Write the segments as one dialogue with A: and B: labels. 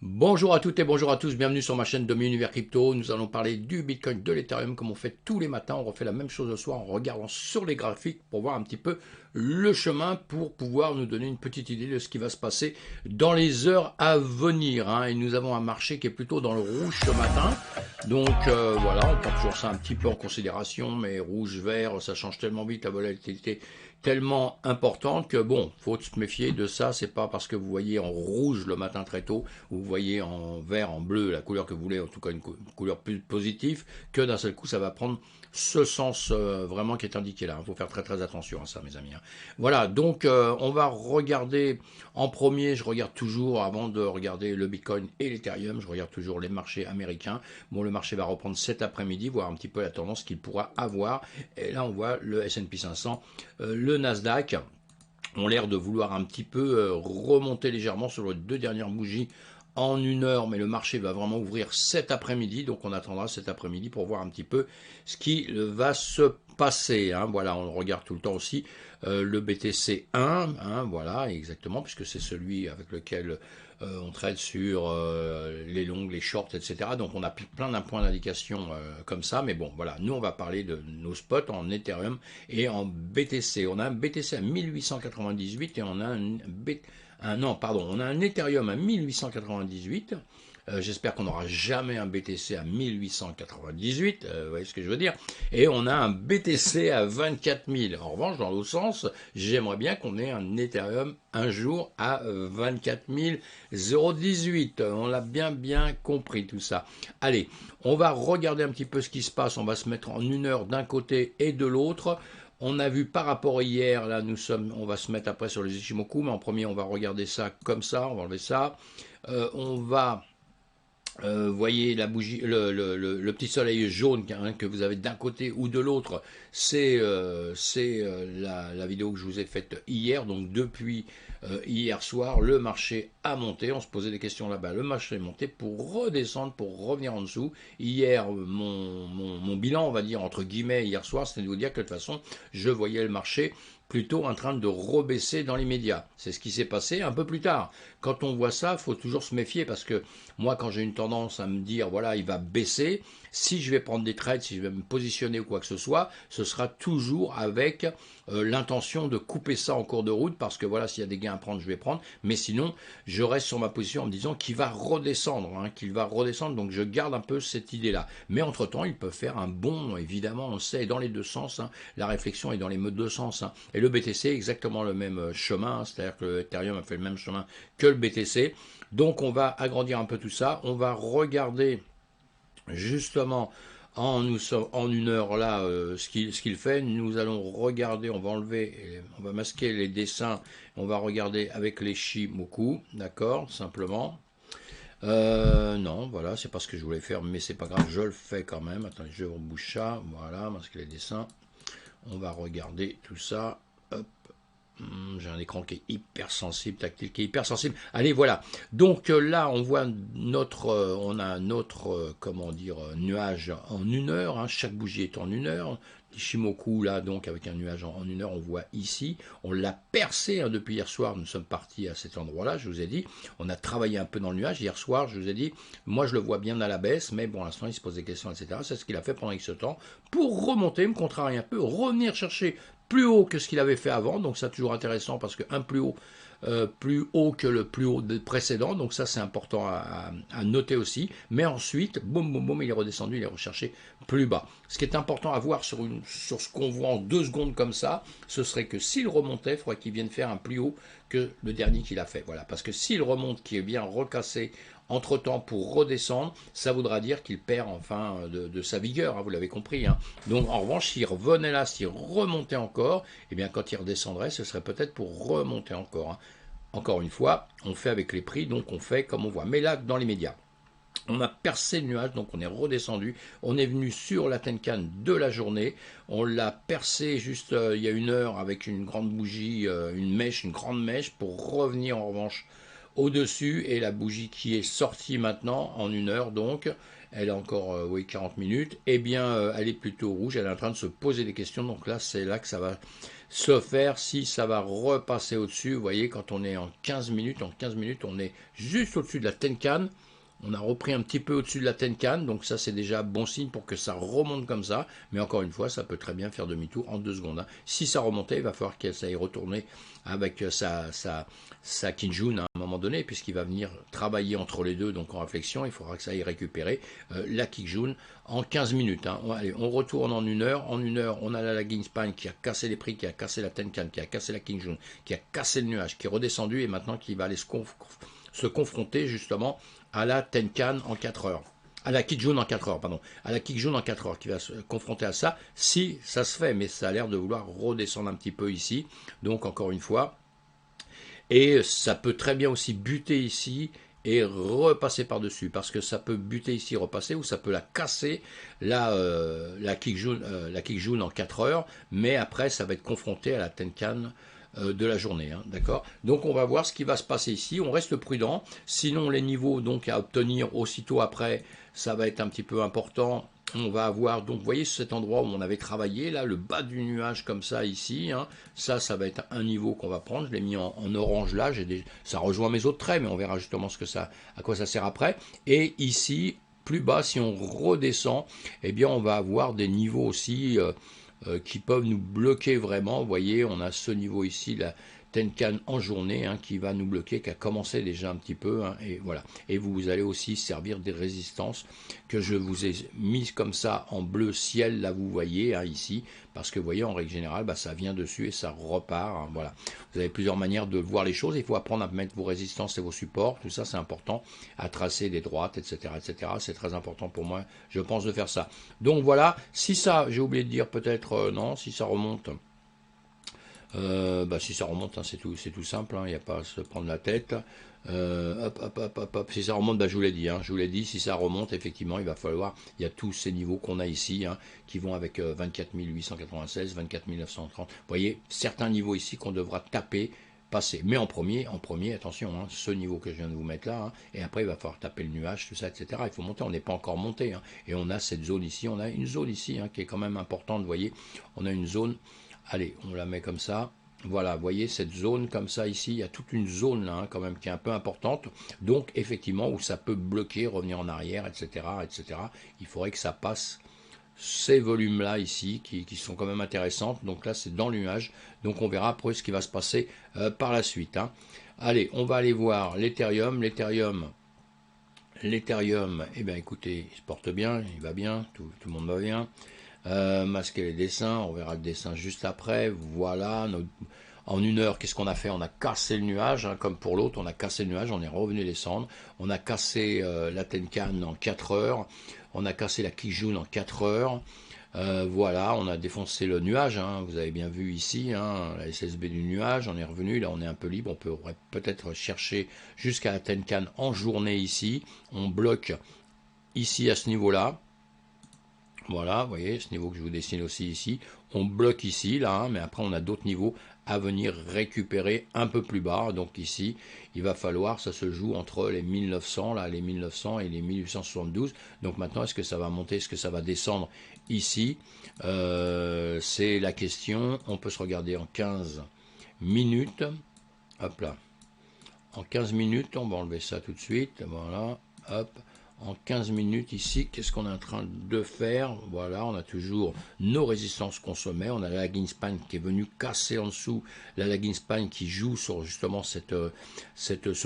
A: Bonjour à toutes et bonjour à tous, bienvenue sur ma chaîne Domi Univers Crypto. Nous allons parler du Bitcoin, de l'Ethereum comme on fait tous les matins. On refait la même chose le soir en regardant sur les graphiques pour voir un petit peu le chemin pour pouvoir nous donner une petite idée de ce qui va se passer dans les heures à venir. Et nous avons un marché qui est plutôt dans le rouge ce matin. Donc voilà, on prend toujours ça un petit peu en considération, mais rouge, vert, ça change tellement vite, la volatilité tellement importante que bon, faut se méfier de ça. C'est pas parce que vous voyez en rouge le matin très tôt, ou vous voyez en vert, en bleu, la couleur que vous voulez, en tout cas une couleur plus positive, que d'un seul coup ça va prendre ce sens vraiment qui est indiqué là. Il faut faire très très attention à ça, mes amis. Voilà, donc on va regarder en premier, je regarde toujours, avant de regarder le Bitcoin et l'Ethereum, je regarde toujours les marchés américains. Bon, le marché va reprendre cet après-midi, voir un petit peu la tendance qu'il pourra avoir. Et là, on voit le S&P 500, le Nasdaq ont l'air de vouloir un petit peu remonter légèrement sur les deux dernières bougies en une heure, mais le marché va vraiment ouvrir cet après-midi, donc on attendra cet après-midi pour voir un petit peu ce qui va se passer. Voilà, on regarde tout le temps aussi le BTC 1, voilà, exactement, puisque c'est celui avec lequel on trade sur les longues, les shorts, etc. Donc on a plein d'un point d'indication comme ça, mais bon, voilà, nous on va parler de nos spots en Ethereum et en BTC. On a un BTC à 1898 et on a on a un Ethereum à 1898. J'espère qu'on n'aura jamais un BTC à 1898, vous voyez ce que je veux dire. Et on a un BTC à 24 000. En revanche, dans l'autre sens, j'aimerais bien qu'on ait un Ethereum un jour à 24 018. On l'a bien compris tout ça. Allez, on va regarder un petit peu ce qui se passe. On va se mettre en une heure d'un côté et de l'autre. On a vu par rapport à hier, là on va se mettre après sur les Ichimoku, mais en premier on va regarder ça comme ça, on va enlever ça. On va voyez la bougie, le petit soleil jaune que vous avez d'un côté ou de l'autre, c'est la vidéo que je vous ai faite hier. Donc depuis hier soir, le marché a monté. On se posait des questions là-bas. Le marché est monté pour redescendre, pour revenir en dessous. Hier, mon bilan, on va dire entre guillemets, hier soir, c'était de vous dire que de toute façon, je voyais le marché plutôt en train de rebaisser dans les médias. C'est ce qui s'est passé un peu plus tard. Quand on voit ça, il faut toujours se méfier parce que moi, quand j'ai une tendance à me dire, voilà, il va baisser, si je vais prendre des trades, si je vais me positionner ou quoi que ce soit, ce sera toujours avec l'intention de couper ça en cours de route parce que voilà, s'il y a des gains à prendre, je vais prendre. Mais sinon, je reste sur ma position en me disant qu'il va redescendre, qu'il va redescendre. Donc je garde un peu cette idée-là. Mais entre-temps, il peut faire un bond, évidemment, on sait, dans les deux sens. La réflexion est dans les deux sens. Et le BTC, exactement le même chemin, c'est-à-dire que l'Ethereum a fait le même chemin que le BTC. Donc on va agrandir un peu tout ça. On va regarder justement en une heure là ce qu'il fait. Nous allons regarder, on va enlever, on va masquer les dessins, on va regarder avec les Shimoku, d'accord, simplement. Non, voilà, c'est pas ce que je voulais faire, mais c'est pas grave, je le fais quand même. Attendez, je rebouche ça, voilà, masquer les dessins. On va regarder tout ça. Hop. J'ai un écran qui est hyper sensible, tactile, qui est hyper sensible. Allez, voilà. Donc là, on voit on a notre, comment dire, nuage en une heure. Chaque bougie est en une heure. Shimoku, là, donc, avec un nuage en une heure, on voit ici. On l'a percé depuis hier soir. Nous sommes partis à cet endroit-là, je vous ai dit. On a travaillé un peu dans le nuage. Hier soir, je vous ai dit, moi, je le vois bien à la baisse, mais bon, à l'instant, il se pose des questions, etc. C'est ce qu'il a fait pendant X temps pour remonter, me contrarier un peu, revenir chercher plus haut que ce qu'il avait fait avant, donc ça toujours intéressant parce qu'un plus haut que le plus haut précédent, donc ça c'est important à noter aussi, mais ensuite, boum, il est redescendu, il est recherché plus bas. Ce qui est important à voir sur ce qu'on voit en 2 secondes comme ça, ce serait que s'il remontait, il faudrait qu'il vienne faire un plus haut que le dernier qu'il a fait, voilà, parce que s'il remonte, qu'il est bien recassé entre-temps pour redescendre, ça voudra dire qu'il perd enfin de sa vigueur, vous l'avez compris. Donc en revanche, s'il revenait là, s'il remontait encore, eh bien quand il redescendrait, ce serait peut-être pour remonter encore. Encore une fois, on fait avec les prix, donc on fait comme on voit. Mais là, dans les médias, on a percé le nuage, donc on est redescendu. On est venu sur la Tenkan de la journée. On l'a percé juste il y a une heure avec une grande bougie, une grande mèche, pour revenir en revanche au-dessus. Et la bougie qui est sortie maintenant, en une heure donc, elle a encore 40 minutes, eh bien elle est plutôt rouge, elle est en train de se poser des questions. Donc là, c'est là que ça va se faire si ça va repasser au-dessus. Vous voyez, quand on est en 15 minutes, on est juste au-dessus de la Tenkan. On a repris un petit peu au-dessus de la Tenkan, donc ça c'est déjà bon signe pour que ça remonte comme ça. Mais encore une fois, ça peut très bien faire demi-tour en 2 secondes. Hein. Si ça remontait, il va falloir que ça aille retourner avec sa Kijun à un moment donné, puisqu'il va venir travailler entre les deux, donc en réflexion, il faudra que ça aille récupérer la Kijun en 15 minutes. Hein. Allez, on retourne en 1 heure. En 1 heure, on a la lagging span qui a cassé les prix, qui a cassé la Tenkan, qui a cassé la Kijun, qui a cassé le nuage, qui est redescendu et maintenant qui va aller se confronter justement à la Tenkan en 4 heures. À la Kijun en 4 heures, pardon. À la Kijun en 4 heures, qui va se confronter à ça, si ça se fait, mais ça a l'air de vouloir redescendre un petit peu ici. Donc, encore une fois. Et ça peut très bien aussi buter ici et repasser par-dessus, parce que ça peut buter ici, repasser, ou ça peut la casser, la Kijun en 4 heures, mais après, ça va être confronté à la Tenkan de la journée, hein, d'accord. Donc on va voir ce qui va se passer ici, on reste prudent, sinon les niveaux donc à obtenir aussitôt après, ça va être un petit peu important. On va avoir, donc vous voyez cet endroit où on avait travaillé, là, le bas du nuage comme ça ici, hein, ça va être un niveau qu'on va prendre, je l'ai mis en orange là, ça rejoint mes autres traits, mais on verra justement à quoi ça sert après. Et ici, plus bas, si on redescend, eh bien on va avoir des niveaux aussi qui peuvent nous bloquer vraiment. Vous voyez, on a ce niveau ici, la Tenkan en journée, hein, qui va nous bloquer, qui a commencé déjà un petit peu, hein, et voilà. Et vous allez aussi servir des résistances que je vous ai mises comme ça en bleu ciel, là vous voyez, hein, ici, parce que vous voyez, en règle générale, bah, ça vient dessus et ça repart, hein, voilà. Vous avez plusieurs manières de voir les choses, il faut apprendre à mettre vos résistances et vos supports, tout ça c'est important, à tracer des droites, etc., etc., c'est très important pour moi, je pense, de faire ça. Donc voilà, si ça, j'ai oublié de dire peut-être, non, si ça remonte, si ça remonte, hein, c'est tout simple, il n'y a pas à se prendre la tête. Hop. Si ça remonte, je vous l'ai dit, si ça remonte, effectivement, il va falloir, il y a tous ces niveaux qu'on a ici, hein, qui vont avec 24 896, 24 930. Vous voyez, certains niveaux ici qu'on devra taper, passer. Mais en premier, attention, hein, ce niveau que je viens de vous mettre là, hein, et après il va falloir taper le nuage, tout ça, etc. Il faut monter, on n'est pas encore monté, hein, et on a cette zone ici, on a une zone ici, hein, qui est quand même importante, vous voyez, on a une zone. Allez, on la met comme ça. Voilà, vous voyez cette zone comme ça ici, il y a toute une zone là, hein, quand même, qui est un peu importante. Donc, effectivement, où ça peut bloquer, revenir en arrière, etc., etc. Il faudrait que ça passe ces volumes-là ici, qui sont quand même intéressantes. Donc là, c'est dans le nuage. Donc, on verra après ce qui va se passer par la suite. Hein. Allez, on va aller voir l'Ethereum. L'Ethereum, eh bien, écoutez, il se porte bien, il va bien, tout le monde va bien. Masquer les dessins, on verra le dessin juste après. Voilà, en 1 heure, qu'est-ce qu'on a fait? On a cassé le nuage, hein, comme pour l'autre, on a cassé le nuage, on est revenu descendre. On a cassé la Tenkan en 4 heures, on a cassé la Kijun en 4 heures. Voilà, on a défoncé le nuage, hein, vous avez bien vu ici, hein, la SSB du nuage, on est revenu, là on est un peu libre, on peut peut-être chercher jusqu'à la Tenkan en journée ici. On bloque ici à ce niveau-là. Voilà, vous voyez, ce niveau que je vous dessine aussi ici, on bloque ici, là, hein, mais après on a d'autres niveaux à venir récupérer un peu plus bas. Donc ici, il va falloir, ça se joue entre les 1900, là, les 1900 et les 1872. Donc maintenant, est-ce que ça va monter, est-ce que ça va descendre ici? C'est la question. On peut se regarder en 15 minutes. Hop là. En 15 minutes, on va enlever ça tout de suite. Voilà, hop. En 15 minutes ici, qu'est-ce qu'on est en train de faire? Voilà, on a toujours nos résistances qu'on se met. On a la lagging span qui est venue casser en dessous, la lagging span qui joue sur justement ce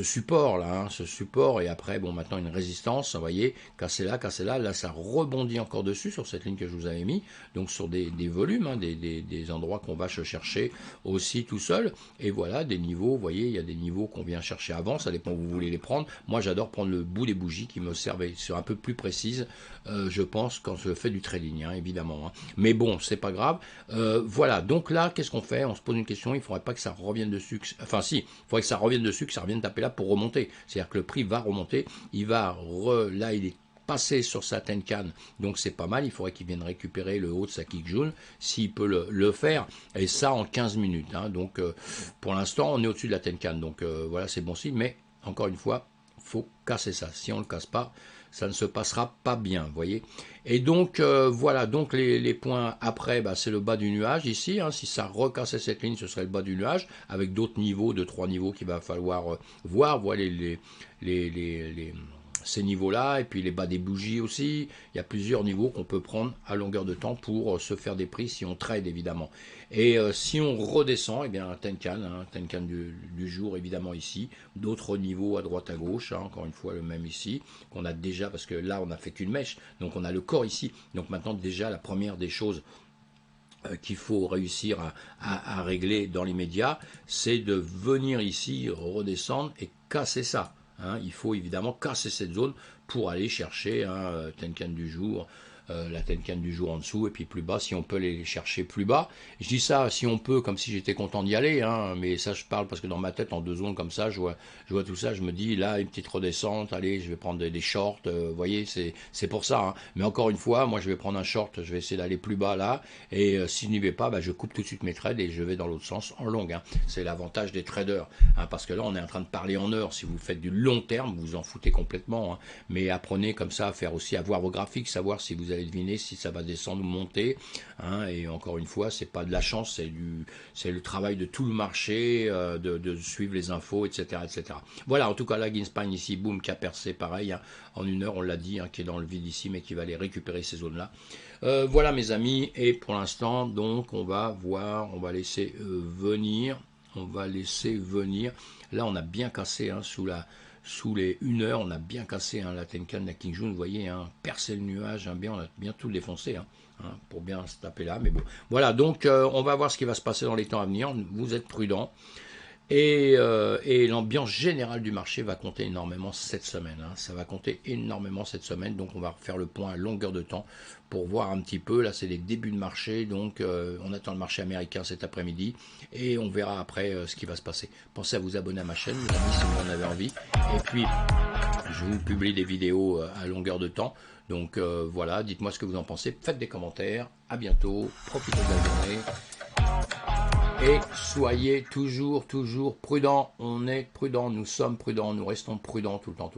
A: support là, hein, ce support, et après, bon, maintenant une résistance, vous voyez, casser là, ça rebondit encore dessus sur cette ligne que je vous avais mis, donc sur des volumes, hein, des endroits qu'on va chercher aussi tout seul, et voilà, des niveaux, vous voyez, il y a des niveaux qu'on vient chercher avant, ça dépend où vous voulez les prendre. Moi, j'adore prendre le bout des bougies qui me servent sur un peu plus précise, je pense, quand je fais du trading, hein, évidemment. Hein. Mais bon, c'est pas grave. Voilà, donc là, qu'est-ce qu'on fait? On se pose une question, il ne faudrait pas que ça revienne dessus. Enfin, si, il faudrait que ça revienne dessus, que ça revienne taper là pour remonter. C'est-à-dire que le prix va remonter, là, il est passé sur sa Tenkan, donc c'est pas mal, il faudrait qu'il vienne récupérer le haut de sa Kijun, s'il peut le faire, et ça en 15 minutes. Hein. Donc, pour l'instant, on est au-dessus de la Tenkan, donc voilà, c'est bon signe, mais encore une fois, faut casser ça. Si on ne le casse pas, ça ne se passera pas bien, vous voyez. Et donc, voilà, donc les points après, bah, c'est le bas du nuage ici. Hein. Si ça recassait cette ligne, ce serait le bas du nuage, avec d'autres niveaux, de 3 niveaux qu'il va falloir voir. Voilà ces niveaux-là, et puis les bas des bougies aussi. Il y a plusieurs niveaux qu'on peut prendre à longueur de temps pour se faire des prix si on trade, évidemment. Et si on redescend, eh bien, Tenkan, hein, Tenkan du jour, évidemment, ici. D'autres niveaux à droite, à gauche, hein, encore une fois, le même ici, qu'on a déjà, parce que là, on n'a fait qu'une mèche, donc on a le corps ici. Donc maintenant, déjà, la première des choses qu'il faut réussir à régler dans l'immédiat, c'est de venir ici, redescendre et casser ça. Hein. Il faut évidemment casser cette zone pour aller chercher Tenkan du jour, la Tenkan du jour en dessous, et puis plus bas, si on peut les chercher plus bas. Je dis ça, si on peut, comme si j'étais content d'y aller, hein, mais ça je parle parce que dans ma tête, en 2 secondes comme ça, je vois tout ça, je me dis, là, une petite redescente, allez, je vais prendre des shorts, vous voyez, c'est pour ça. Hein. Mais encore une fois, moi je vais prendre un short, je vais essayer d'aller plus bas là, et si je n'y vais pas, bah, je coupe tout de suite mes trades et je vais dans l'autre sens en long. Hein. C'est l'avantage des traders, hein, parce que là, on est en train de parler en heures. Si vous faites du long terme, vous vous en foutez complètement, hein, mais apprenez comme ça à faire aussi, à voir vos graphiques, savoir si vous allez deviner si ça va descendre ou monter, hein, et encore une fois, c'est pas de la chance, c'est le travail de tout le marché, de suivre les infos, etc., etc. Voilà, en tout cas, là, Greenspan ici, boum, qui a percé pareil, hein, en 1 heure, on l'a dit, hein, qui est dans le vide ici, mais qui va aller récupérer ces zones-là. Voilà, mes amis, et pour l'instant, donc, on va voir, on va laisser venir, là, on a bien cassé, hein, sous les 1 heure, on a bien cassé, hein, la Tenkan, la King June, vous voyez, hein, percer le nuage, hein, bien, on a bien tout défoncé, hein, pour bien se taper là, mais bon. Voilà, donc on va voir ce qui va se passer dans les temps à venir, vous êtes prudents. Et l'ambiance générale du marché va compter énormément cette semaine. Hein. Ça va compter énormément cette semaine. Donc on va refaire le point à longueur de temps pour voir un petit peu. Là c'est les débuts de marché. Donc on attend le marché américain cet après-midi. Et on verra après ce qui va se passer. Pensez à vous abonner à ma chaîne, mes amis, si vous en avez envie. Et puis je vous publie des vidéos à longueur de temps. Donc voilà, dites-moi ce que vous en pensez. Faites des commentaires. À bientôt. Profitez de la journée. Et soyez toujours prudents, on est prudents, nous sommes prudents, nous restons prudents tout le temps.